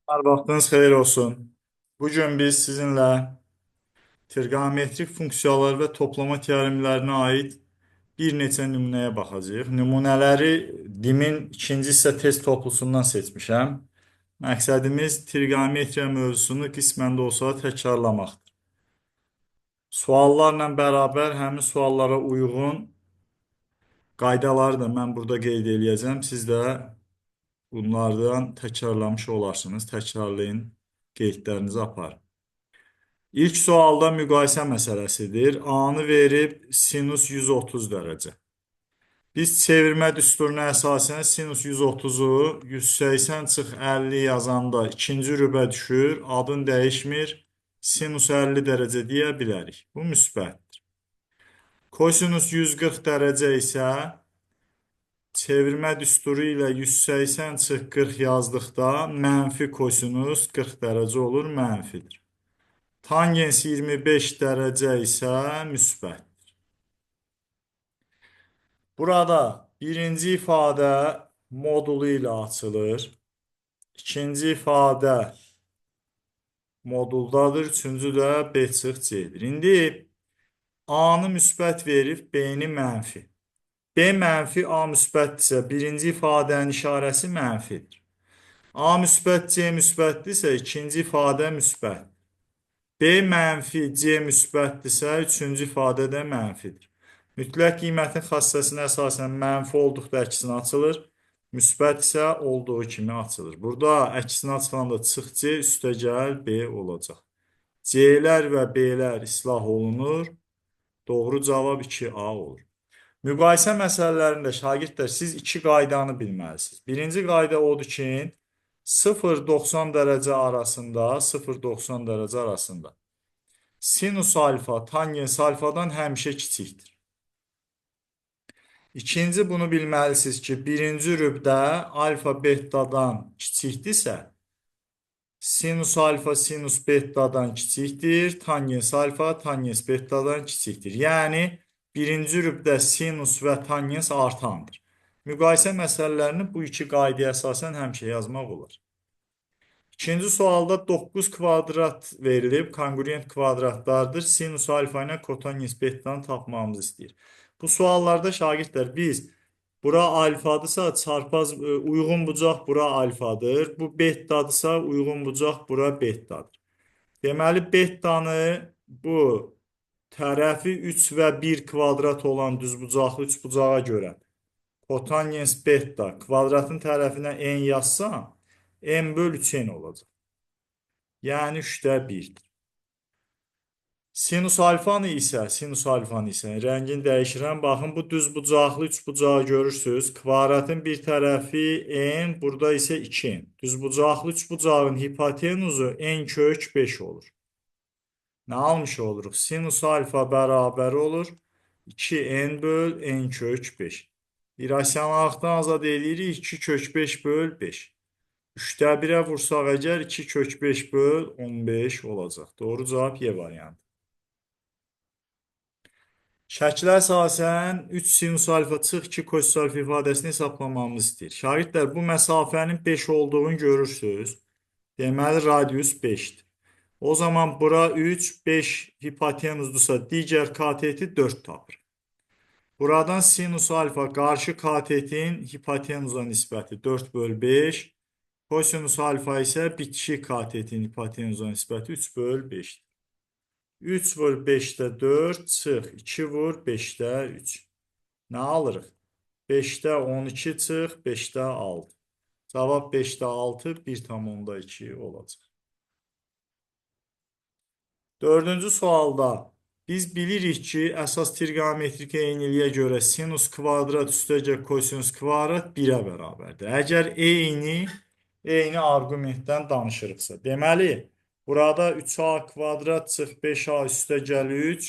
Hər vaxtınız xeyir olsun. Bugün biz sizinlə trigonometrik funksiyalar və toplama teoremlərinə aid bir neçə nümunəyə baxacağıq. Nümunələri DİM-in ikinci hissə test toplusundan seçmişəm. Məqsədimiz trigonometriya mövzusunu qismən də olsa təkrarlamaqdır. Suallarla bərabər həmin suallara uyğun qaydaları da mən burada qeyd eləyəcəm. Siz də bunlardan təkrarlamış olarsınız. Təkrarlayın, qeydlərinizi aparın. İlk sualda müqayisə məsələsidir. A-nı verib sinus 130 dərəcə. Biz çevirmə düsturuna əsasən sinus 130-u 180 çıx 50 yazanda ikinci rübə düşür, adın dəyişmir, sinus 50 dərəcə deyə bilərik. Bu müsbətdir. Kosinus 140 dərəcə isə çevirmə düsturu ilə 180 çıx 40 yazdıqda mənfi kosinus 40 dərəcə olur, mənfidir. Tangens 25 dərəcə isə müsbət. Burada birinci ifadə modulu ilə açılır. İkinci ifadə moduldadır. Üçüncü də B çıx C'dir. İndi A-nı müsbət verib, B-ni mənfi. B mənfi A müsbətdirsə, birinci ifadənin işarəsi mənfidir. A müsbət C müsbətdirsə, ikinci ifadə müsbət. B mənfi C müsbətdirsə, üçüncü ifadə də mənfidir. Mütləq qiymətin xassəsinə əsasən mənfi olduqda əksinə açılır, müsbət isə olduğu kimi açılır. Burada əksinə açılanda çıx C üstə gəl B olacaq. C-lər və B-lər islah olunur. Doğru cavab 2A olur. Müqayisə məsələlərində şagirdlər siz iki qaydanı bilməlisiniz. Birinci qayda odur ki, 0-90 dərəcə arasında, 0-90 dərəcə arasında sinus alfa tangens alfadan həmişə kiçikdir. İkinci bunu bilməlisiniz ki, birinci rübdə alfa betadan kiçikdirsə, sinus alfa sinus betadan kiçikdir, tangens alfa tangens betadan kiçikdir. Yəni, birinci rübdə sinus və tangens artandır. Müqayisə məsələlərini bu iki qaydaya əsasən həmişə yazmaq olar. İkinci sualda 9 kvadrat verilib, kongruent kvadratlardır. Sinus alfa ilə kotangens betadan tapmamızı istəyir. Bu suallarda şagirdlər biz bura alfadırsa çarpaz uyğun bucaq bura alfadır. Bu betadırsa uyğun bucaq bura betadır. Deməli betanı bu tərəfi 3 və 1 kvadrat olan düzbucaqlı üçbucağa görə kotangens beta kvadratın tərəfinə n yazsam n böl 3n olacaq. Yəni 3də 1-dir. Sinus alfanı isə rəngini dəyişirəm. Baxın, bu düzbucaqlı üçbucağı görürsünüz. Kvadratın bir tərəfi n, burada isə 2n. Düzbucaqlı üçbucağın hipotenuzu n kök 5 olur. Nə almış oluruq? Sinus alfa bərabər olur 2n böl n kök 5. İrasionallıqdan azad edirik 2 kök 5 böl 5. 3də 1-ə vursaq əgər 2 kök 5 böl 15 olacaq. Doğru cavab Y variantı. Şəkilə əsasən 3 sinus alfa çıx 2 kosinus alfa ifadəsini hesablamamız istəyir. Şagirdlər, bu məsafənin 5 olduğunu görürsünüz. Deməli, radius 5-dir. O zaman bura 3, 5 hipotenuzdursa digər kateti 4 tapır. Buradan sinus alfa qarşı katetin hipotenuza nisbəti 4 böl 5. Kosinus alfa isə bitişik katetin hipotenuza nisbəti 3 böl 5'dir. 3 vur 5'də 4 çıx. 2 vur 5'də 3. Nə alırıq? 5'də 12 çıx. 5'də 6. Cavab 5'də 6, 1,2 olacaq. Dördüncü sualda biz bilirik ki, əsas trigonometrik eyniliyə görə sinus kvadrat üstəgəl kosinus kvadrat 1-ə bərabərdir. Əgər eyni arqumentdən danışırıqsa. Deməli, burada 3a kvadrat çıx 5a üstəgəl 3,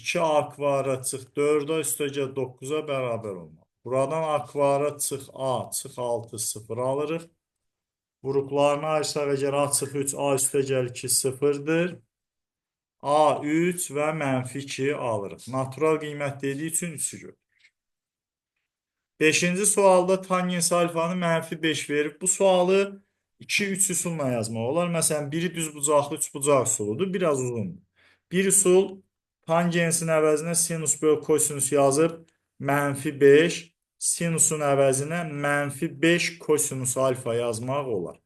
2a kvadrat çıx 4a üstəgəl 9-a bərabər olmalı. Buradan a kvadrat çıx a çıx 6 0 alırıq. Vuruqlarını ayırsaq, əgər a çıx 3 a üstəgəl 2 0-dır. A3 və mənfi 2 alırıq. Natural qiymət dediyi üçün 3'ü götürür. 5-ci sualda tangens alfanı mənfi 5 verib. Bu sualı 2-3 üsulla yazmaq olar. Məsələn, biri düzbucaqlı, üçbucaq üsuludur, biraz uzundur. Bir üsul tangensin əvəzinə sinus böl kosinus yazıb -5, sinusun əvəzinə -5 kosinus alfa yazmaq olar.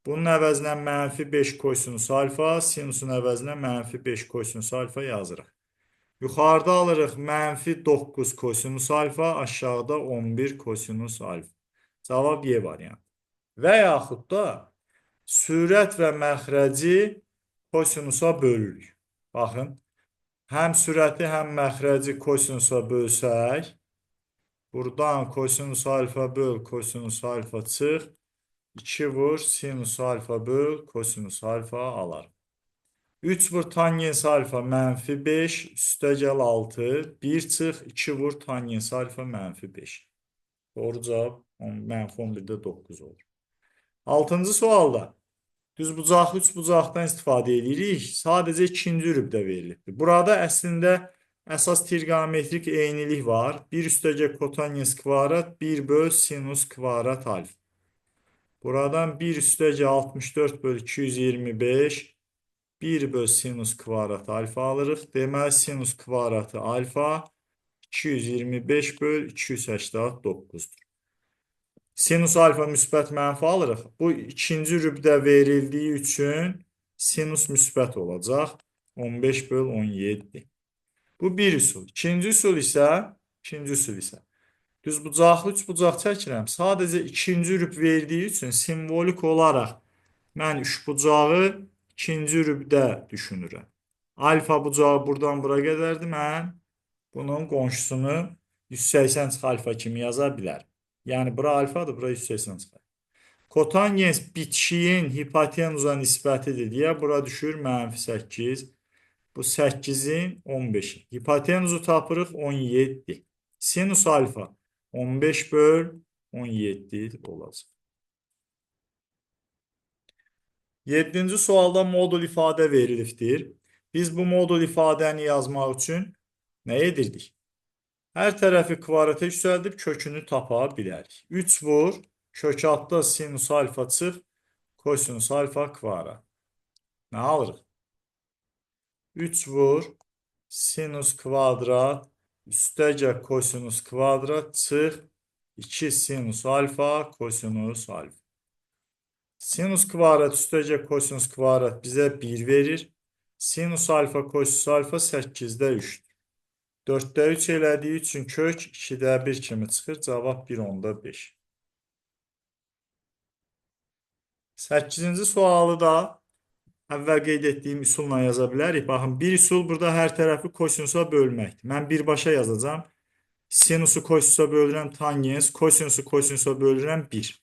Bunun əvəzinə -5 kosinus alfa, sinusun əvəzinə -5 kosinus alfa yazırıq. Yuxarıda alırıq -9 kosinus alfa, aşağıda 11 kosinus alfa. Cavab Y variantı. Və yaxud da sürət və məxrəci kosinusa bölürük. Baxın, həm sürəti, həm məxrəci kosinusa bölsək, buradan kosinus alfa böl kosinus alfa çıx, 2 vur sinus alfa böl kosinus alfa alarım. 3 vur tangens alfa -5, üstə gəl 6, 1 çıx, 2 vur tangens alfa -5. Doğru cavab -11-də 9 olur. 6-cı sualda düzbucaqlı üçbucaqdan istifadə edirik. Sadəcə ikinci rübdə verilibdir. Burada əslində əsas trigonometrik eynilik var. 1 üstəgəl kotangens kvadrat 1 böl sinus kvadrat alfa. Buradan 1 üstəgəl 64 böl 225 1 böl sinus kvadrat alfa alırıq. Deməli sinus kvadratı alfa 225 böl 289'dur. Sinus alfa müsbət mənfi alırıq. Bu ikinci rübdə verildiyi üçün sinus müsbət olacaq. 15 böl 17. Bu bir üsul. İkinci üsul isə düzbucaqlı üçbucaq çəkirəm. Sadəcə ikinci rüb verdiyi üçün simvolik olaraq mən üçbucağı ikinci rübdə düşünürəm. Alfa bucağı buradan bura qədərdir. Mən bunun qonşusunu 180 çıx alfa kimi yaza bilərəm. Yəni bura alfadır, bura 180 çıxar. Kotangens bitişiyin hipotenuza nisbətidir deyə bura düşür -8. Bu 8-in 15'i. Hipotenuzu tapırıq 17. Sinus alfa 15 böl 17 olacaq. 7-ci sualda modul ifadə verilibdir. Biz bu modul ifadəni yazmaq üçün nə edirdik? Hər tərəfi kvadrata yüksəldib kökünü tapa bilərik. 3 vur, kök altda sinus alfa çıx, kosinus alfa kvadrat. Nə alırıq? 3 vur, sinus kvadrat, üstəcə kosinus kvadrat çıx, 2 sinus alfa, kosinus alfa. Sinus kvadrat, üstəcə kosinus kvadrat bizə 1 verir. Sinus alfa, kosinus alfa 8-də 3'dür. 4'də 3 elədiyi üçün kök 2'də 1 kimi çıxır. Cavab 1/5. 8-ci sualı da əvvəl qeyd etdiyim üsulla yaza bilərik. Baxın, bir üsul burada hər tərəfi kosinusa bölməkdir. Mən birbaşa yazacağım. Sinusu kosinusa bölürəm tangens, kosinusu kosinusa bölürəm 1.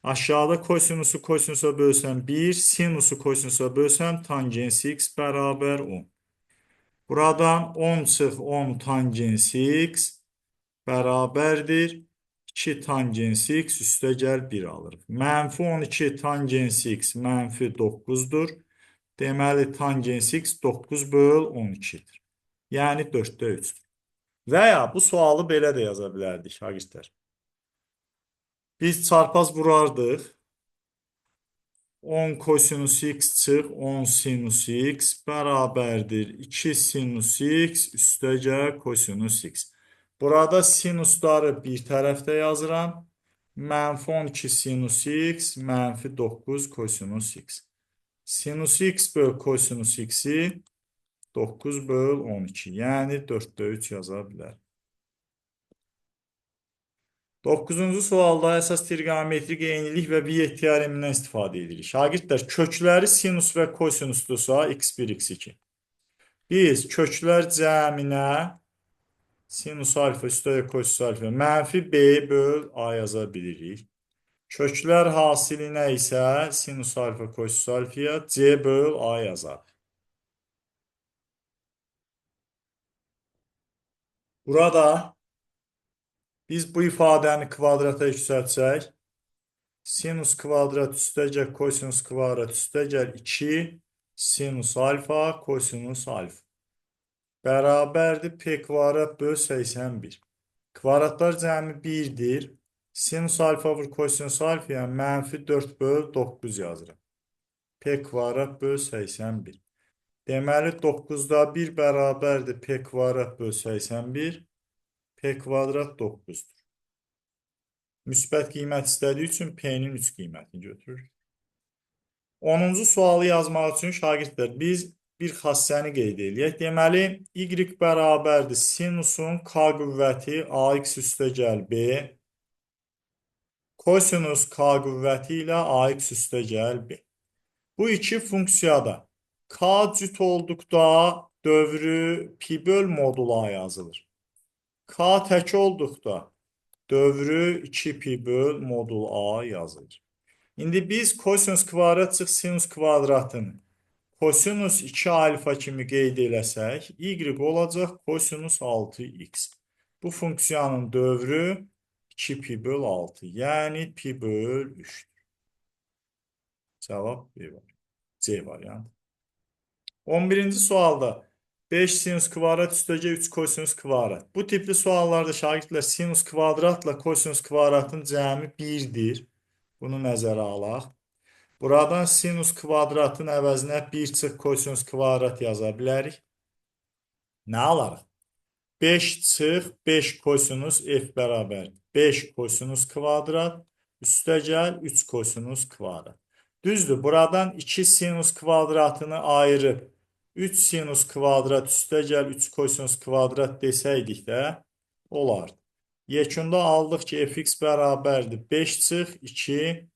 Aşağıda kosinusu kosinusa bölsəm 1, sinusu kosinusa bölsəm tangens x bərabər 10. Buradan 10 çıx 10 tangens x bərabərdir 2 tangens x üstə gəl 1 alırıq. -12 tangens x -9'dur. Deməli tangens x 9 böl 12'dir. Yəni 4'də 3'dür. Və ya bu sualı belə də yaza bilərdik şagirdlər. Biz çarpaz vurardıq. 10 kosinus x çıx 10 sinus x bərabərdir 2 sinus x üstə gəl kosinus x. Burada sinusları bir tərəfdə yazıram. -12 sinus x -9 kosinus x. Sinus x böl kosinus x'i 9 böl 12. Yəni 4'də 3 yaza bilər. 9-cu sualda əsas trigonometrik eynilik və Viet teoremindən istifadə edirik. Şagirdlər, kökləri sinus və kosinusdursa x1, x2. Biz köklər cəminə sinus alfa üstə kosinus alfa -b böl a yaza bilirik. Köklər hasilinə isə sinus alfa kosinus alfaya c böl a yazar. Burada biz bu ifadəni kvadrata yüksəltsək, sinus kvadrat üstə gəl kosinus kvadrat üstə gəl 2 sinus alfa kosinus alfa. Bərabərdir p kvadrat böl 81. Kvadratlar cəmi 1'dir. Sinus alfa vur kosinus alfa, yəni -4/9 yazırım. P kvadrat böl 81. Deməli 9-da 1 bərabərdir P kvadrat böl 81. P kvadrat 9-dur. Müsbət qiymət istədiyi üçün P-nin 3 qiymətini götürürük. 10-cu sualı yazmaq üçün şagirdlər biz bir xassəni qeyd edək. Deməli, y bərabərdir sinusun k qüvvəti ax üstə gəl b, kosinus k qüvvəti ilə ax üstə gəl b. Bu iki funksiyada k cüt olduqda dövrü pi böl modul a yazılır. K tək olduqda dövrü 2 pi böl modul a yazılır. İndi biz kosinus kvadrat çıx sinus kvadratını kosinus 2 alfa kimi qeyd eləsək, y olacaq kosinus 6x. Bu funksiyanın dövrü 2 pi böl 6, yəni pi böl 3. Cavab B var. C variantı. 11-ci sualda 5 sinus kvadrat üstəgə 3 kosinus kvadrat. Bu tipli suallarda şagirdlər sinus kvadratla kosinus kvadratın cəmi 1-dir. Bunu nəzərə alaq. Buradan sinus kvadratın əvəzinə 1 çıx kosinus kvadrat yaza bilərik. Nə alarıq? 5 çıx 5 kosinus f bərabər 5 kosinus kvadrat üstə gəl 3 kosinus kvadrat. Düzdür, buradan 2 sinus kvadratını ayırıb 3 sinus kvadrat üstə gəl 3 kosinus kvadrat desəydik də olardı. Yekunda aldıq ki, fx bərabərdir 5 çıx 2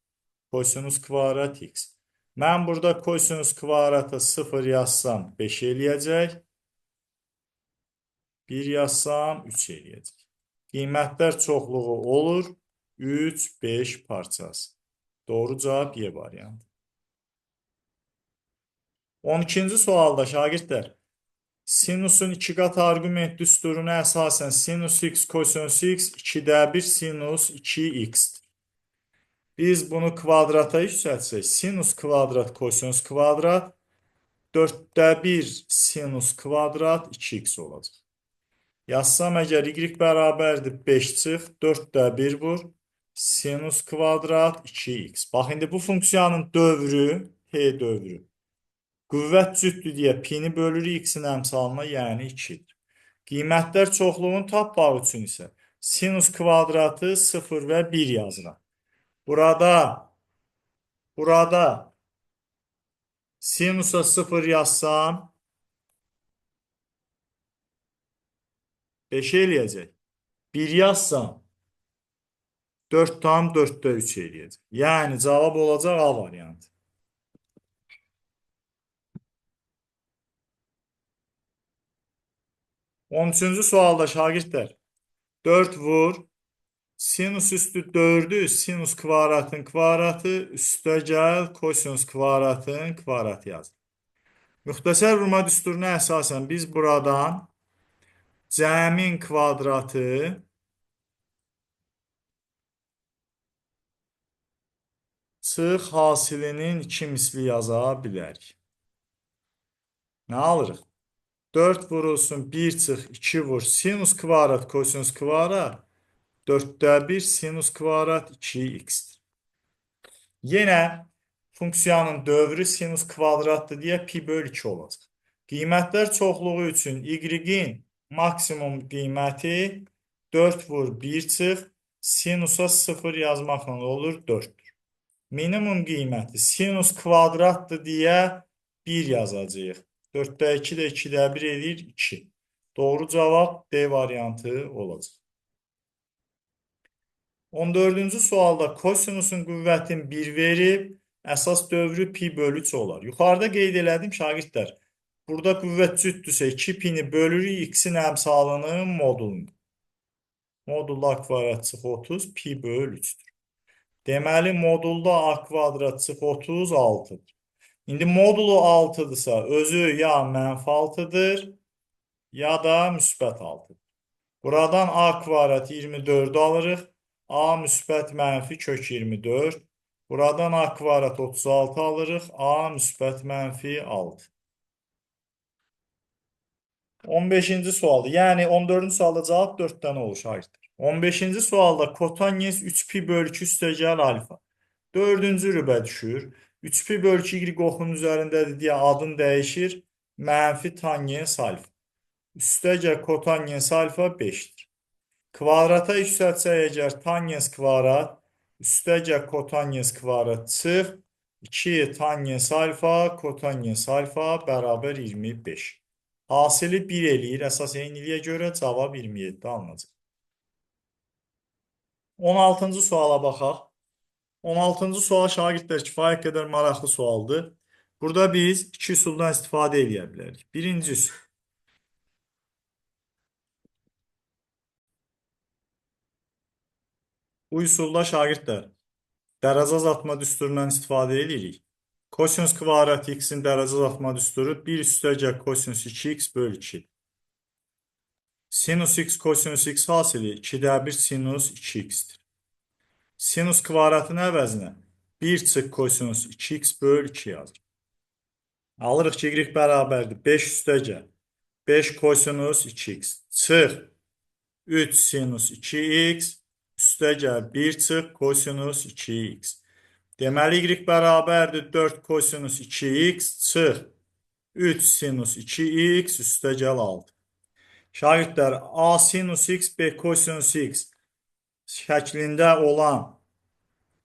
kosinus kvadrat x. Mən burada kosinus kvadratı 0 yazsam 5 eləyəcək. 1 yazsam 3 eləyəcək. Qiymətlər çoxluğu olur. 3, 5 parçası. Doğru cavab Y variantı. 12-ci sualda şagirdlər, sinusun 2 qat arqument düsturuna əsasən sinus x kosinus x 2-də 1 sinus 2x-dir. Biz bunu kvadrata yüksəltsək, sinus kvadrat kosinus kvadrat 4-də 1 sinus kvadrat 2x olacaq. Yazsam əgər y bərabərdir 5 çıx, 4-də 1 vur, sinus kvadrat 2x. Bax, indi bu funksiyanın dövrü, P dövrü, qüvvət cütdür deyə pi-ni bölürük x-in əmsalına, yəni 2-dir. Qiymətlər çoxluğunu tapmaq üçün isə sinus kvadratı 0 və 1 yazıram. Burada sinusa 0 yazsam 5 eləyəcək. 1 yazsam 4 tam 4'də 3 eləyəcək. Yəni cavab olacaq A variantı. On üçüncü sualda şagirdlər 4 vur sinus üstü 4'ü sinus kvadratın kvadratı üstə gəl kosinus kvadratın kvadratı yazır. Müxtəsər vurma düsturuna əsasən biz buradan cəmin kvadratı çıx hasilinin 2 misli yaza bilərik. Nə alırıq? 4 vurulsun 1 çıx 2 vur sinus kvadrat kosinus kvadrat 4'də 1 sinus kvadrat 2x-dir. Yenə funksiyanın dövrü sinus kvadratdır deyə pi böl 2 olacaq. Qiymətlər çoxluğu üçün y-in maksimum qiyməti 4 vur 1 çıx sinusa 0 yazmaqla olur 4'dür. Minimum qiyməti sinus kvadratdır deyə 1 yazacağıq. 4'də 2 də 2'də 1 edir 2. Doğru cavab D variantı olacaq. 14-cü sualda kosinusun qüvvətin 1 verib, əsas dövrü pi böl 3 olar. Yuxarıda qeyd elədim şagirdlər. Burada qüvvət cütdürsə 2 pi-ni bölürük x-in əmsalının modulunu. Modulda a kvadrat çıx 30 pi böl 3'dür. Deməli modulda a kvadrat çıx 30 6'dır. İndi modulu 6'dırsa özü ya mənfi 6'dır ya da müsbət 6'dır. Buradan a kvadrat 24 alırıq. A müsbət mənfi kök 24. Buradan a kvadrat 36 alırıq. A müsbət mənfi 6. 15-ci sualdır. Yəni 14-cü sualda cavab 4 dənə olur şagirdlər. 15-ci sualda kotanyens 3 pi bölü 2 üstəgəl alfa. 4-cü rübə düşür. 3 pi bölü 2 y oxunun üzərindədir deyə adın dəyişir. Mənfi tanyens alfa. Üstəgəl kotanyens alfa 5'dir. Kvadrata yüksəltsək əgər tanyens kvadrat üstəgəl kotanyens kvadrat çıx 2 tanyens alfa kotanyens alfa bərabər 25. Hasili 1 eləyir. Əsas eyniliyə görə cavab 27 alınacaq. 16-cı suala baxaq. 16-cı sual şagirdlər kifayət qədər maraqlı sualdır. Burada biz iki üsuldan istifadə edə bilərik. Birinci üsul. Bu üsulda şagirdlər dərəcə azaltma düsturundan istifadə edirik. Kosinus kvadrat x'in dərəcə azaltma düsturu 1 üstəgəl kosinus 2x bölü 2. Sinus x kosinus x hasili 2'də 1 sinus 2x'tir. Sinus kvadratın əvəzinə 1 çıx kosinus 2x bölü 2 yazır. Alırıq ki, y bərabərdir 5 üstəgəl 5 kosinus 2x çıx 3 sinus 2x üstəgəl 1 çıx kosinus 2x. Deməli, y bərabərdir 4 kosinus 2x çıx 3 sinus 2x üstəgəl 6. Şagirdlər, a sinus x, b kosinus x şəklində olan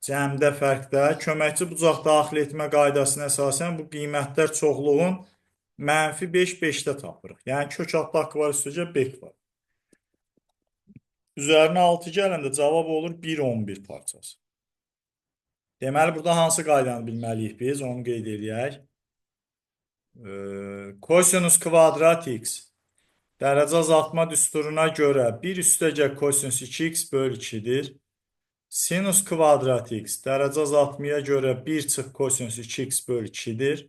cəmdə fərqdə köməkçi bucaq daxil etmə qaydasına əsasən bu qiymətlər çoxluğun mənfi 5, 5'də tapırıq. Yəni, kök altda haqqı var, üstəcə 5 var. Üzərinə 6 gələndə cavab olur 1, 11 parçası. Deməli, burada hansı qaydanı bilməliyik biz? Onu qeyd edək. Kosinus kvadrat x dərəcə azaltma düsturuna görə 1 üstəgəl kosinus 2x bölü 2'dir. Sinus kvadrat x dərəcə azaltmaya görə 1 çıx kosinus 2x bölü 2'dir.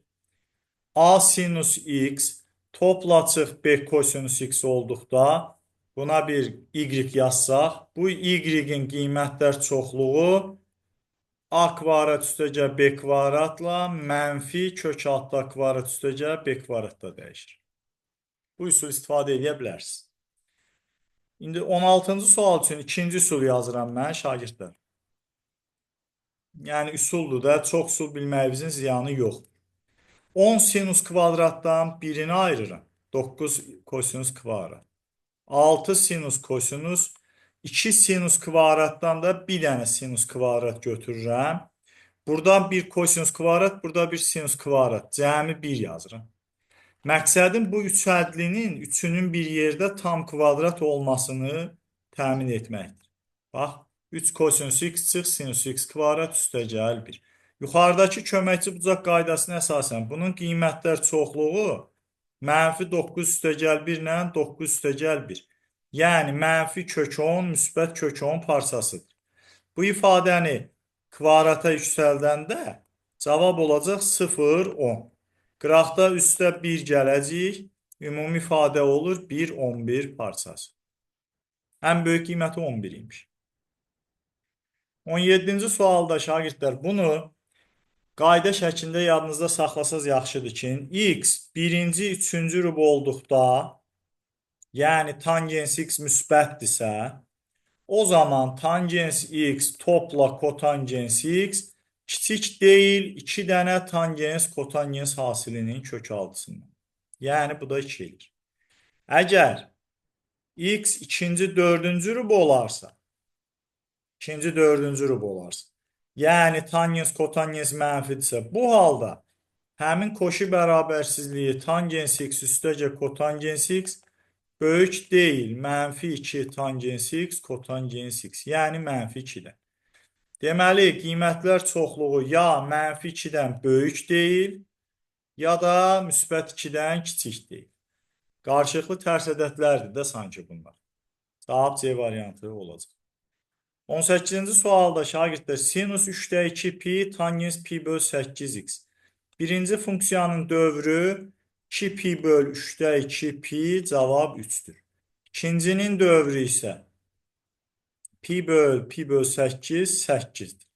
A sinus x topla çıx b kosinus x olduqda buna bir y yazsaq, bu y-in qiymətlər çoxluğu a kvadrat üstəgəl b kvadratla mənfi kök altda kvadrat üstəgəl b kvadratda dəyişir. Bu üsul istifadə edə bilərsiniz. İndi 16-cı sual üçün ikinci üsul yazıram mən şagirdlər. Yəni üsuldur da, çox üsul bilməyimizin ziyanı yoxdur. 10 sinus kvadratdan birini ayırıram. 9 kosinus kvadrat. 6 sinus kosinus. 2 sinus kvadratdan da bir dənə sinus kvadrat götürürəm. Buradan bir kosinus kvadrat, burada bir sinus kvadrat. Cəmi 1 yazıram. Məqsədim bu üç hədlinin üçünün bir yerdə tam kvadrat olmasını təmin etməkdir. Bax, 3 kosinus x çıx sinus x kvadrat üstəgəl 1. Yuxarıdakı köməkçi bucaq qaydasına əsasən bunun qiymətlər çoxluğu mənfi 9 üstəgəl 1 ilə 9 üstəgəl 1. Yəni, mənfi kök 10, müsbət kök 10 parçasıdır. Bu ifadəni kvadrata yüksəldəndə cavab olacaq 0, 10. Qıraqda üstə 1 gələcək, ümumi ifadə olur 1, 11 parçası. Ən böyük qiyməti 11 imiş. 17-ci sualda şagirdlər bunu qayda şəklində yadınızda saxlasaz yaxşıdır ki, x birinci, üçüncü rüb olduqda, yəni tangens x müsbətdirsə, o zaman tangens x topla kotangens x kiçik deyil 2 dənə tangens kotangens hasilinin kök altısından. Yəni, bu da 2 edir. Əgər x ikinci, dördüncü rüb olarsa, yəni tangens kotangens mənfidirsə, bu halda həmin koşu bərabərsizliyi tangens x üstəgəl kotangens x böyük deyil, mənfi 2 tangens x kotangens x, yəni mənfi 2-dən. Deməli, qiymətlər çoxluğu ya mənfi 2-dən böyük deyil, ya da müsbət 2-dən kiçik deyil. Qarşılıqlı tərs ədədlərdir də sanki bunlar. Cavab C variantı olacaq. 18-ci sualda şagirdlər sinus 3'də 2 pi tangens pi böl 8x. Birinci funksiyanın dövrü 2 pi böl 3'də 2 pi cavab 3'dür. İkincinin dövrü isə pi böl 8, 8'dir.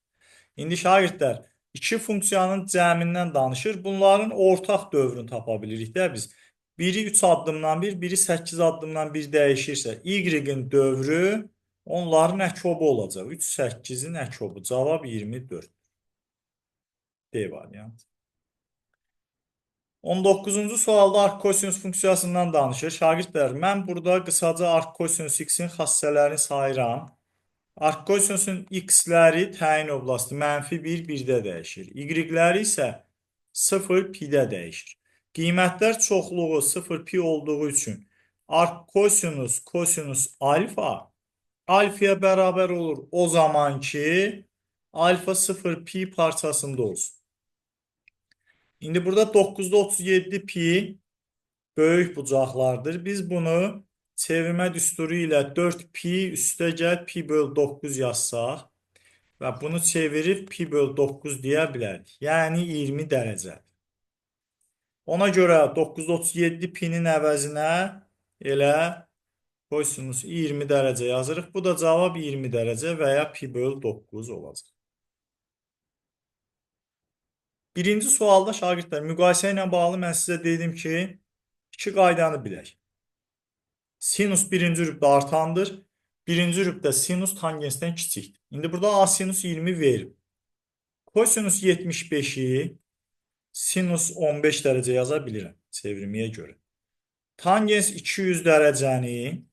İndi şagirdlər, iki funksiyanın cəmindən danışır. Bunların ortaq dövrünü tapa bilirik də biz. Biri 3 addımdan bir, biri 8 addımdan bir dəyişirsə, y-in dövrü Onların əkobu olacaq. 3, 8-in əkobu. Cavab 24. D variantı. 19-cu sualda arc kosinus funksiyasından danışır. Şagirdlər, mən burada qısaca arc kosinus x-in xassələrini sayıram. Arc kosinusun x-ləri təyin oblasti -1, 1-də dəyişir. Y-ləri isə 0, pi-də dəyişir. Qiymətlər çoxluğu 0, pi olduğu üçün arc kosinus, kosinus alfa alfaya bərabər olur. O zaman ki, alfa 0, pi parçasında olsun. İndi burada 9'da 37 pi böyük bucaqlardır. Biz bunu çevirmə düsturu ilə 4 pi üstə gəl pi böl 9 yazsaq və bunu çevirib pi böl 9 deyə bilərik. Yəni 20 dərəcə. Ona görə 9'da 37 pinin əvəzinə elə kosinus 20 dərəcə yazırıq. Bu da cavab 20 dərəcə və ya pi böl 9 olacaq. Birinci sualda şagirdlər müqayisə ilə bağlı mən sizə dedim ki, iki qaydanı bilək. Sinus birinci rübdə artandır. Birinci rübdə sinus tangensdən kiçikdir. İndi burada A sinus 20 verib. Kosinus 75'i sinus 15 dərəcə yaza bilirəm çevirməyə görə. Tangens 200 dərəcəni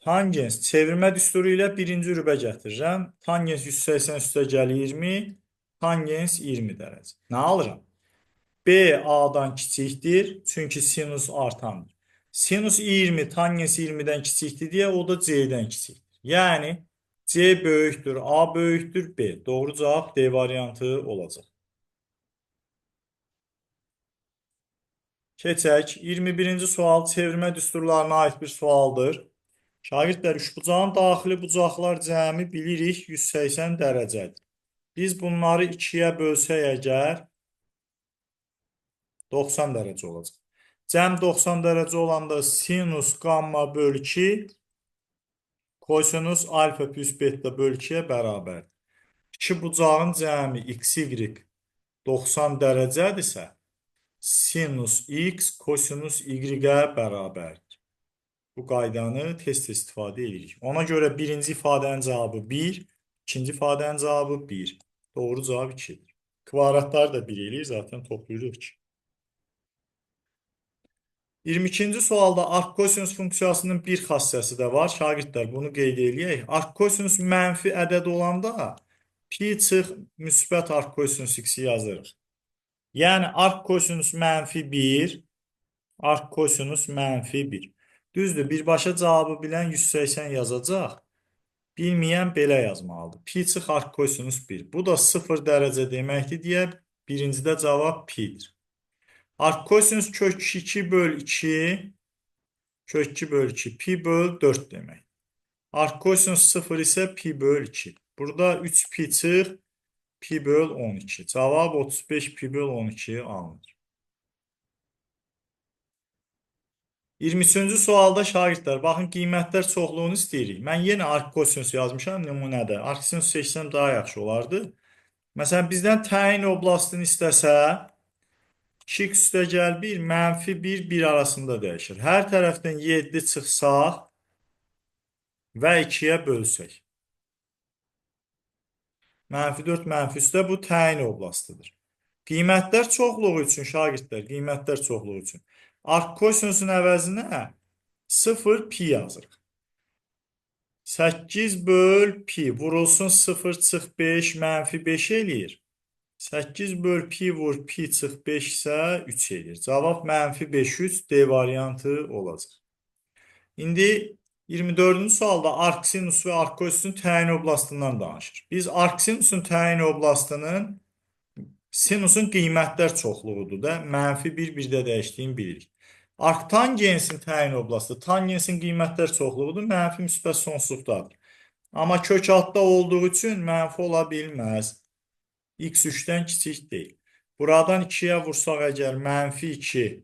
tangens çevirmə düsturu ilə birinci rübə gətirirəm. Tangens 180 üstə gəl 20, tangens 20 dərəcə. Nə alıram? B A-dan kiçikdir, çünki sinus artandır. Sinus 20 tangens 20'dən kiçikdir deyə o da C-dən kiçikdir. Yəni C böyükdür, A böyükdür, B. Doğru cavab D variantı olacaq. Keçək. 21-ci sual çevirmə düsturlarına aid bir sualdır. Şagirdlər, üçbucağın daxili bucaqlar cəmi bilirik 180 dərəcədir. Biz bunları 2-yə bölsək əgər 90 dərəcə olacaq. Cəm 90 dərəcə olanda sinus qamma böl 2 kosinus alfa plus beta böl 2-yə bərabərdir. İki bucağın cəmi x, y 90 dərəcədirsə sinus x kosinus y-ə bərabərdir. Bu qaydanı tez-tez istifadə edirik. Ona görə birinci ifadənin cavabı 1, ikinci ifadənin cavabı 1. Doğru cavab 2'dir. Kvadratlar da 1 eləyir, zaten toplayırıq 2. 22-ci sualda arc kosinus funksiyasının bir xassəsi də var. Şagirdlər, bunu qeyd eləyək. Arc kosinus mənfi ədəd olanda pi çıx müsbət arc kosinus x-i yazırıq. Yəni arc kosinus -1, arc kosinus -1. Düzdür, birbaşa cavabı bilən 180 yazacaq. Bilməyən belə yazmalıdır. Pi çıx arc kosinus 1. Bu da 0 dərəcə deməkdir deyə birincidə cavab pi'dir. Arc kosinus kök 2 böl 2 kök 2 böl 2 pi böl 4 demək. Arc kosinus 0 isə pi böl 2. Burada 3 pi çıx pi böl 12. Cavab 35 pi böl 12 alınır. 23-cü sualda şagirdlər, baxın qiymətlər çoxluğunu istəyirik. Mən yenə arc kosinus yazmışam nümunədə. Arc sinus seçsəm daha yaxşı olardı. Məsələn, bizdən təyin oblastını istəsə 2x üstə gəl 1, -1, 1 arasında dəyişir. Hər tərəfdən 7 çıxsaq və 2-yə bölsək. -4, -3 bu təyin oblastıdır. Qiymətlər çoxluğu üçün şagirdlər, qiymətlər çoxluğu üçün. Arc kosinusun əvəzinə 0 pi yazırıq. 8 böl pi vurulsun 0 çıx 5 -5 eləyir. 8 böl pi vur pi çıx 5 isə 3 edir. Cavab -5, 3 D variantı olacaq. İndi 24-cü sualda arc sinus və arc kosinusun təyin oblastından danışır. Biz arc sinusun təyin oblastının sinusun qiymətlər çoxluğudur da, -1, 1-də dəyişdiyini bilirik. Arc tangensin təyin oblastı, tangensin qiymətlər çoxluğudur, mənfi müsbət sonsuzluqdadır. Amma kök altda olduğu üçün mənfi ola bilməz. X 3-dən kiçik deyil. Buradan 2-yə vursaq əgər -2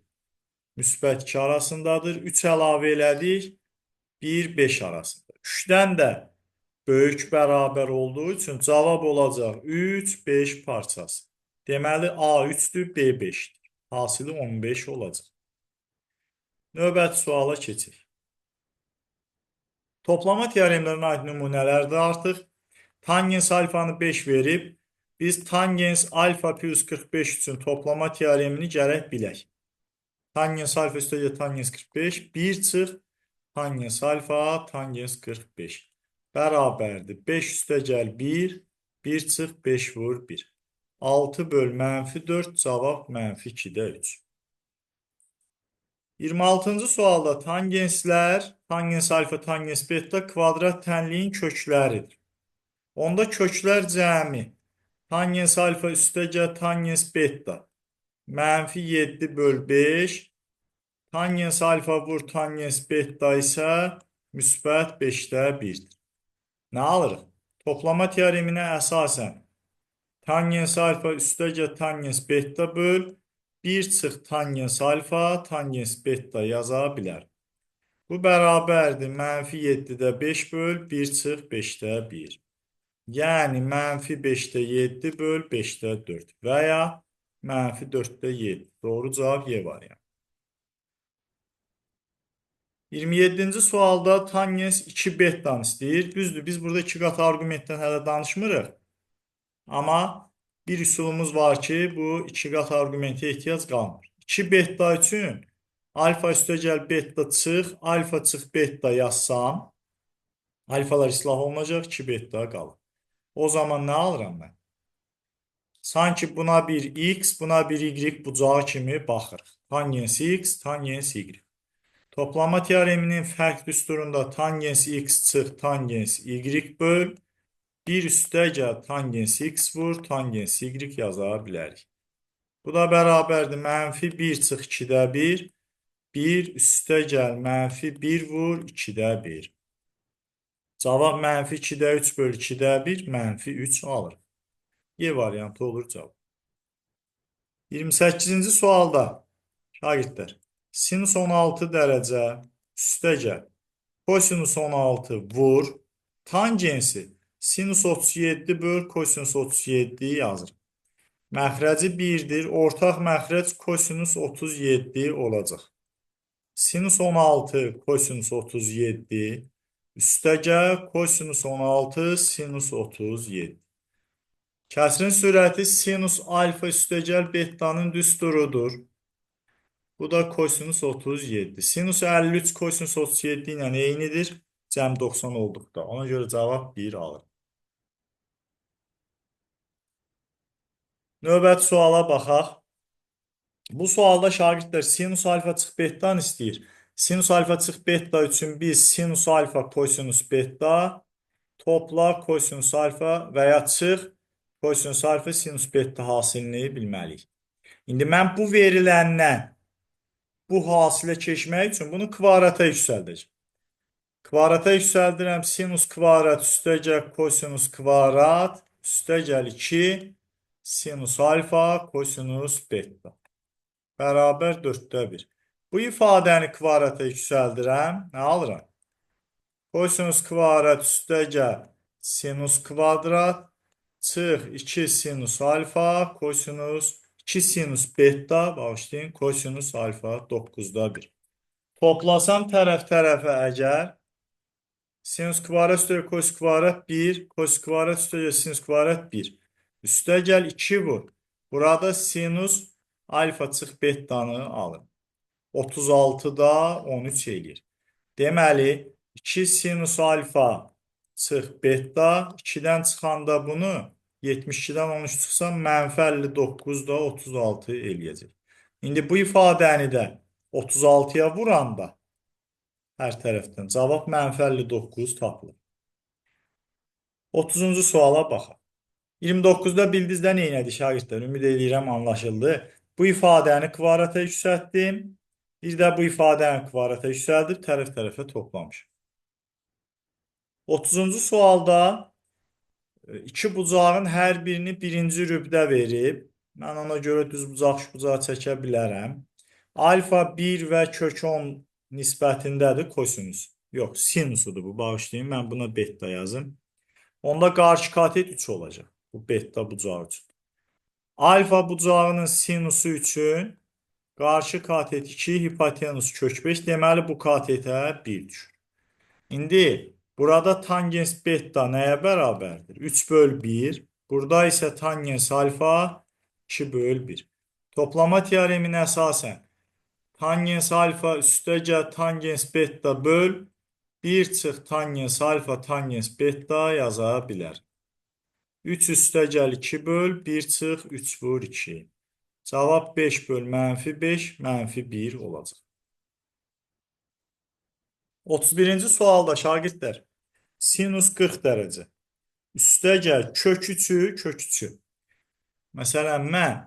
müsbət 2 arasındadır. 3 əlavə elədik. 1, 5 arasında. 3-dən də böyük bərabər olduğu üçün cavab olacaq 3, 5 parçası. Deməli A 3-dür, B 5-dir. Hasili 15 olacaq. Növbəti suala keçək. Toplama teoremlərinə aid nümunələrdə artıq tangens alfanı 5 verib, biz tangens alfa plus 45 üçün toplama teoremini gərək bilək. Tangens alfa üstəgəl tangens 45, 1 çıx tangens alfa tangens 45 bərabərdir. 5 üstəgəl 1, 1 çıx 5 vur 1. 6 böl mənfi 4, cavab mənfi 2-də 3. 26-cı sualda tangenslər, tangens alfa, tangens beta kvadrat tənliyin kökləridir. Onda köklər cəmi tangens alfa üstəgəl tangens beta mənfi 7 böl 5, tangens alfa vur tangens beta isə müsbət 5-də 1-dir. Nə alırıq? Toplama teoreminə əsasən tangens alfa üstəgəl tangens beta böl 1 çıx tangens alfa tangens beta yaza bilər. Bu bərabərdir mənfi 7-də 5 böl 1 çıx 5-də 1. Yəni mənfi 5-də 7 böl 5-də 4 və ya mənfi 4-də 7. Doğru cavab Y variantı. 27-ci sualda tangens 2 betanı istəyir. Düzdür, biz burada 2 qat arqumentdən hələ danışmırıq. Amma bir üsulumuz var ki, bu 2 qat arqumentə ehtiyac qalmır. 2 beta üçün alfa üstəgəl beta çıx, alfa çıx beta yazsam, alfalar islah olunacaq, 2 beta qalır. O zaman nə alıram mən? Sanki buna bir x, buna bir y bucağı kimi baxırıq. Tangens x, tangens y. Toplama teoreminin fərq düsturunda tangens x çıx tangens y böl 1 üstəgəl tangens x vur tangens y yaza bilərik. Bu da bərabərdir mənfi 1 çıx 2-də 1, 1 üstəgəl mənfi 1 vur 2-də 1. Cavab mənfi 2-də 3 böl 2-də 1, mənfi 3 alır. Y variantı olur cavab. 28-ci sualda şagirdlər sinus 16 dərəcə üstəgəl kosinus 16 vur tangensi sinus 37 böl kosinus 37 yazır. Məxrəci 1-dir. Ortaq məxrəc kosinus 37 olacaq. Sinus 16 kosinus 37 üstəgəl kosinus 16 sinus 37. Kəsrin sürəti sinus alfa üstəgəl betanın düsturudur. Bu da kosinus 37. Sinus 53 kosinus 37 ilə eynidir. Cəm 90 olduqda. Ona görə cavab 1 alır. Növbəti suala baxaq. Bu sualda şagirdlər sinus alfa çıx betadan istəyir. Sinus alfa çıx beta üçün biz sinus alfa kosinus beta topla kosinus alfa və ya çıx kosinus alfa sinus beta hasilini bilməliyik. İndi mən bu veriləndən bu hasilə keçmək üçün bunu kvadrata yüksəldəcəm. Kvadrata yüksəldirəm. Sinus kvadrat üstəgəl kosinus kvadrat üstəgəl 2 sinus alfa kosinus beta bərabər 4-də 1. Bu ifadəni kvadrata yüksəldirəm. Nə alıram? Kosinus kvadrat üstəgəl sinus kvadrat çıx 2 sinus alfa kosinus 2 sinus beta bağışlayın kosinus alfa 9-da 1. Toplasam tərəf-tərəfə əgər sinus kvadrat üstəgəl kosinus kvadrat 1, kosinus kvadrat üstəgəl sinus kvadrat 1. Üstəgəl 2 vur. Burada sinus alfa çıx betanı alır. 36-da 13 eləyir. Deməli, 2 sinus alfa çıx beta, 2-dən çıxanda bunu 72-dən 13 çıxsa mənfi 59-da 36 eləyəcək. İndi bu ifadəni də 36-ya vuranda hər tərəfdən cavab mənfi 59 tapılır. 30-cu suala baxaq. 29-da bildizdə nə elədik şagirdlər? Ümid edirəm anlaşıldı. Bu ifadəni kvadrata yüksəltdim. Bir də bu ifadəni kvadrata yüksəldib tərəf-tərəfə toplamışım. 30-cu sualda iki bucağın hər birini birinci rübdə verib. Mən ona görə düz bucaq şu bucağı çəkə bilərəm. Alfa 1 və kök 10 nisbətindədir kosinus. Yox, sinusudur bu. Bağışlayın, mən buna beta yazım. Onda qarşı katet 3 olacaq. Bu beta bucağı üçün. Alfa bucağının sinusu üçün qarşı katet 2, hipotenus kök 5. Deməli bu katetə 1 düşür. İndi Burada tangens beta nəyə bərabərdir? 3 böl 1. Burada isə tangens alfa 2 böl 1. Toplama teoreminə əsasən tangens alfa üstəgəl tangens beta böl 1 çıx tangens alfa tangens beta yaza bilər. 3 üstəgəl 2 böl 1 çıx 3 vur 2. Cavab 5 böl mənfi 5 mənfi 1 olacaq. 31-ci sualda şagirdlər sinus 40 dərəcə üstəgəl kök 3-ü kök 3-ü. Məsələn, mən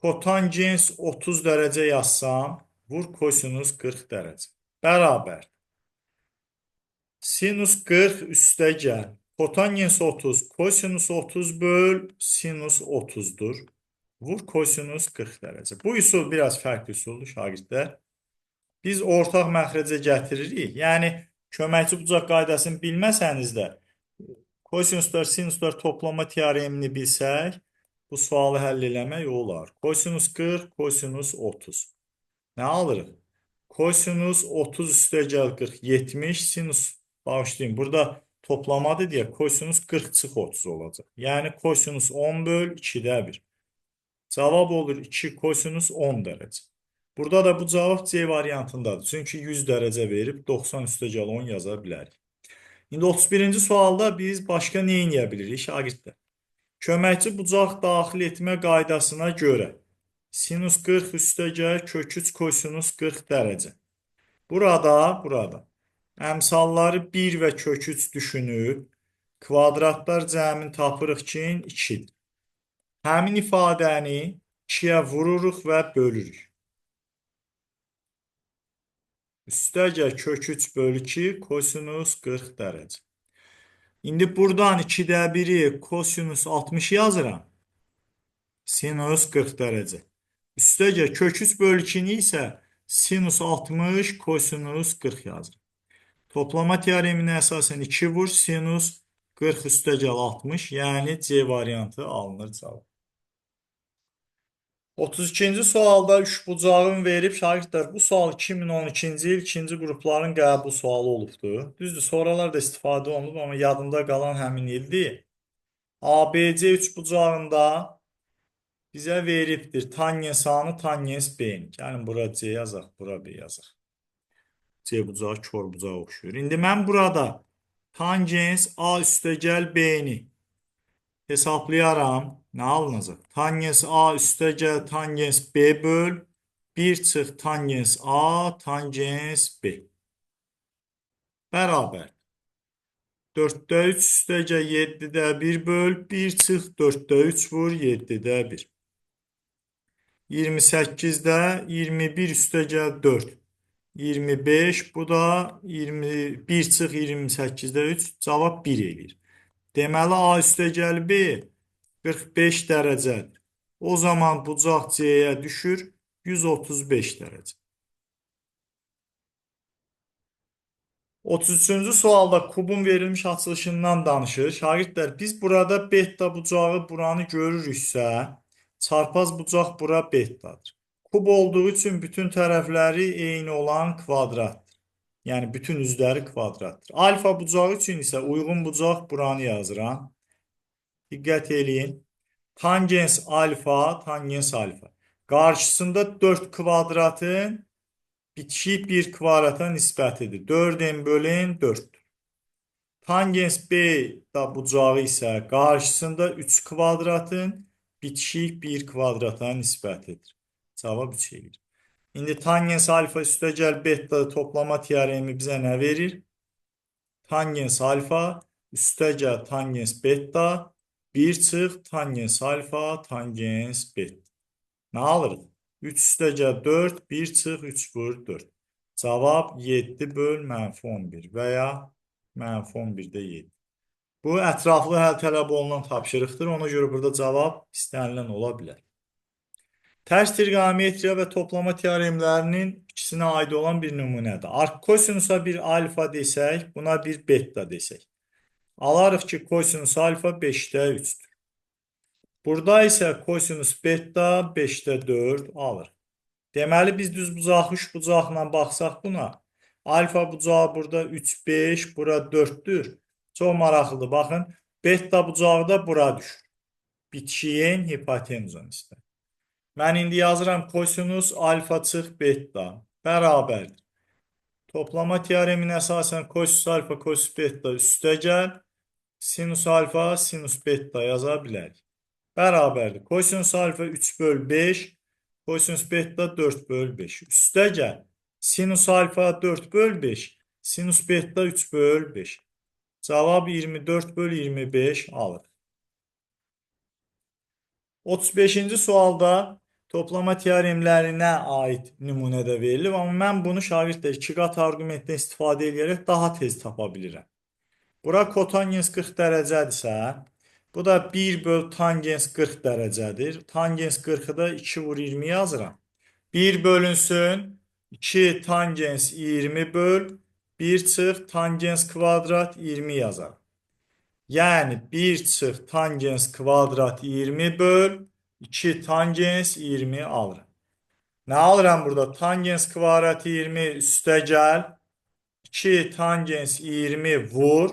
kotangens 30 dərəcə yazsam, vur kosinus 40 dərəcə. Bərabər. Sinus 40 üstəgəl kotangens 30 kosinus 30 böl sinus 30'dur. Vur kosinus 40 dərəcə. Bu üsul biraz fərqli üsuldur şagirdlər. Biz ortaq məxrəcə gətiririk. Yəni, köməkçi bucaq qaydasını bilməsəniz də, kosinuslar, sinuslar toplama teoremini bilsək, bu sualı həll eləmək olar. Kosinus 40, kosinus 30. Nə alırıq? Kosinus 30 üstəgəl 40, 70, sinus, bağışlayın, burada toplamadır deyə kosinus 40 çıx 30 olacaq. Yəni, kosinus 10 böl 2'də 1. Cavab olur 2 kosinus 10 dərəcə. Burada da bu cavab C variantındadır. Çünki 100 dərəcə verib 90 üstəgəl 10 yaza bilərik. İndi 31-ci sualda biz başqa nə edə bilirik şagirdlər? Köməkçi bucaq daxil etmə qaydasına görə sinus 40 üstəgəl kök 3 kosinus 40 dərəcə. Burada əmsalları 1 və kök 3 düşünüb, kvadratlar cəmini tapırıq ki, 2'dir. Həmin ifadəni 2'yə vururuq və bölürük. Üstəgəl kök 3 böl 2 kosinus 40 dərəcə. İndi buradan 2'də 1'i kosinus 60 yazıram. Sinus 40 dərəcə. Üstəgəl kök 3 böl 2'ni isə sinus 60 kosinus 40 yazırım. Toplama teoreminə əsasən 2 vur sinus 40 üstəgəl 60, yəni C variantı alınır cavab. 32-ci sualda üçbucağın verib şagirdlər, bu sual 2012-ci il 2-ci qrupların qəbul sualı olubdur. Düzdür, sonralar da istifadə olunub, amma yadımda qalan həmin ildir. ABC üçbucağında bizə veribdir tangens A-nı, tangens B-ni. Yəni, bura C yazaq, bura B yazaq. C bucağı kör bucağı oxşuyur. İndi mən burada tangens A üstəgəl B-ni hesaplayaram. Nə alınacaq? Tangens A üstəgəl tangens B böl 1 çıx tangens A tangens B. Bərabər. 4'də 3 üstəgəl 7'də 1 böl 1 çıx 4'də 3 vur 7'də 1. 28'də 21 üstəgəl 4. 25, bu da 21 çıx 28'də 3, cavab 1 eləyir. Deməli, A üstəgəl B 45 dərəcədir. O zaman bucaq C'yə düşür 135 dərəcə. 33-cü sualda kubun verilmiş açılışından danışır. Şagirdlər, biz burada beta bucağı buranı görürüksə, çarpaz bucaq bura betadır. Kub olduğu üçün bütün tərəfləri eyni olan kvadratdır. Yəni, bütün üzləri kvadratdır. Alfa bucağı üçün isə uyğun bucaq buranı yazıram. Diqqət eləyin. Tangens alfa, tangens alfa. Qarşısında 4 kvadratın bitişik bir kvadrata nisbətidir. 4n bölün 4'dür. Tangens B da bucağı isə qarşısında 3 kvadratın bitişik bir kvadrata nisbətidir. Cavab 3 eləyir. İndi tangens alfa üstəgəl beta toplama teoremi bizə nə verir? Tangens alfa üstəgəl tangens beta 1 çıx tangens alfa tangens beta. Nə alırıq? 3 üstəgəl 4, 1 çıx 3 vur 4. Cavab 7 böl mənfi 11 və ya mənfi 11'də 7. Bu, ətraflı həll tələb olunan tapşırıqdır. Ona görə burada cavab istənilən ola bilər. Tərs trigonometriya və toplama teoremlərinin ikisinə aid olan bir nümunədir. Kosinusa bir alfa desək, buna bir beta desək. Alarıq ki, kosinus alfa 5'də 3'dür. Burada isə kosinus beta 5'də 4 alır. Deməli, biz düz bucaq, üç bucaqla baxsaq buna, Alfa bucağı burada 3, 5, bura 4'dür. Çox maraqlıdır. Baxın, beta bucağı da bura düşür. Bitişiyin hipotenuzun üstə. Mən indi yazıram kosinus alfa çıx beta bərabərdir. Toplama teoreminə əsasən kosinus alfa, kosinus beta üstə gəl. Sinus alfa, sinus beta yaza bilərik. Bərabərdir. Kosinus alfa 3 böl 5, kosinus beta 4 böl 5. Üstə gəl. Sinus alfa 4 böl 5, sinus beta 3 böl 5. Cavab 24 böl 25 alır. 35-ci sualda toplama teoremlərinə aid nümunədə verilib, amma mən bunu şagirdlə 2 qat arqumentdən istifadə edərək daha tez tapa bilirəm. Bura kotangens 40 dərəcədirsə, bu da 1 böl tangens 40 dərəcədir. Tangens 40-ı da 2 vur 20 yazıram. 1 bölünsün 2 tangens 20 böl 1 çıx tangens kvadrat 20 yazar. Yəni 1 çıx tangens kvadrat 20 böl 2 tangens 20 alırım. Nə alıram burada? Tangens kvadrat 20 üstə gəl. 2 tangens 20 vur.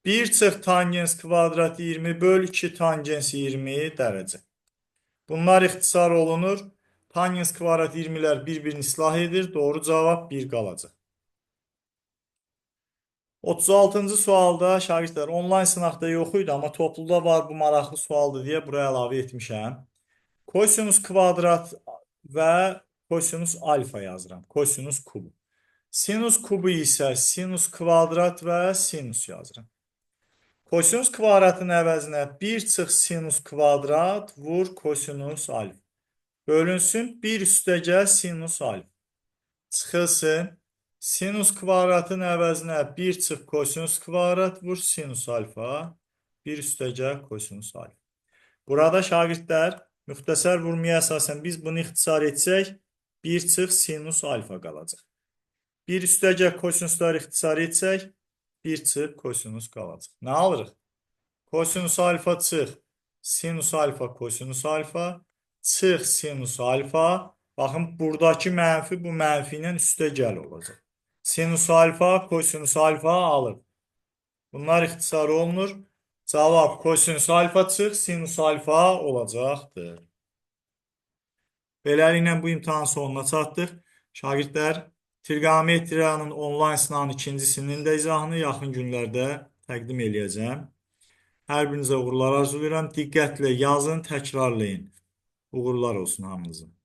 1 çıx tangens kvadrat 20 böl 2 tangens 20 dərəcə. Bunlar ixtisar olunur. Tangens kvadrat 20'lər bir-birini islah edir. Doğru cavab 1 qalacaq. 36-cı sualda şagirdlər onlayn sınaqda yox idi, amma topluda var, bu maraqlı sualdır deyə buraya əlavə etmişəm. Kosinus kvadrat və kosinus alfa yazıram. Kosinus kubu. Sinus kubu isə sinus kvadrat və sinus yazıram. Kosinus kvadratın əvəzinə 1 çıx sinus kvadrat vur kosinus alfa. Bölünsün 1 üstə gəl sinus alfa. Çıxılsın. Sinus kvadratın əvəzinə 1 çıx kosinus kvadrat vur sinus alfa. 1 üstə gəl kosinus alfa. Burada şagirdlər müxtəsər vurmaya əsasən biz bunu ixtisar etsək 1 çıx sinus alfa qalacaq. 1 üstə gəl kosinusları ixtisar etsək 1 çıx kosinus qalacaq. Nə alırıq? Kosinus alfa çıx sinus alfa kosinus alfa çıx sinus alfa. Baxın, buradakı mənfi bu mənfi ilə üstə gəl olacaq. Sinus alfa, kosinus alfa alır. Bunlar ixtisar olunur. Cavab kosinus alfa çıx sinus alfa olacaqdır. Beləliklə bu imtahan sonuna çatdıq. Şagirdlər, trigonometriyanın onlayn sınağının ikincisinin də izahını yaxın günlərdə təqdim eləyəcəm. Hər birinizə uğurlar arzulayıram. Diqqətlə yazın, təkrarlayın. Uğurlar olsun hamınızın.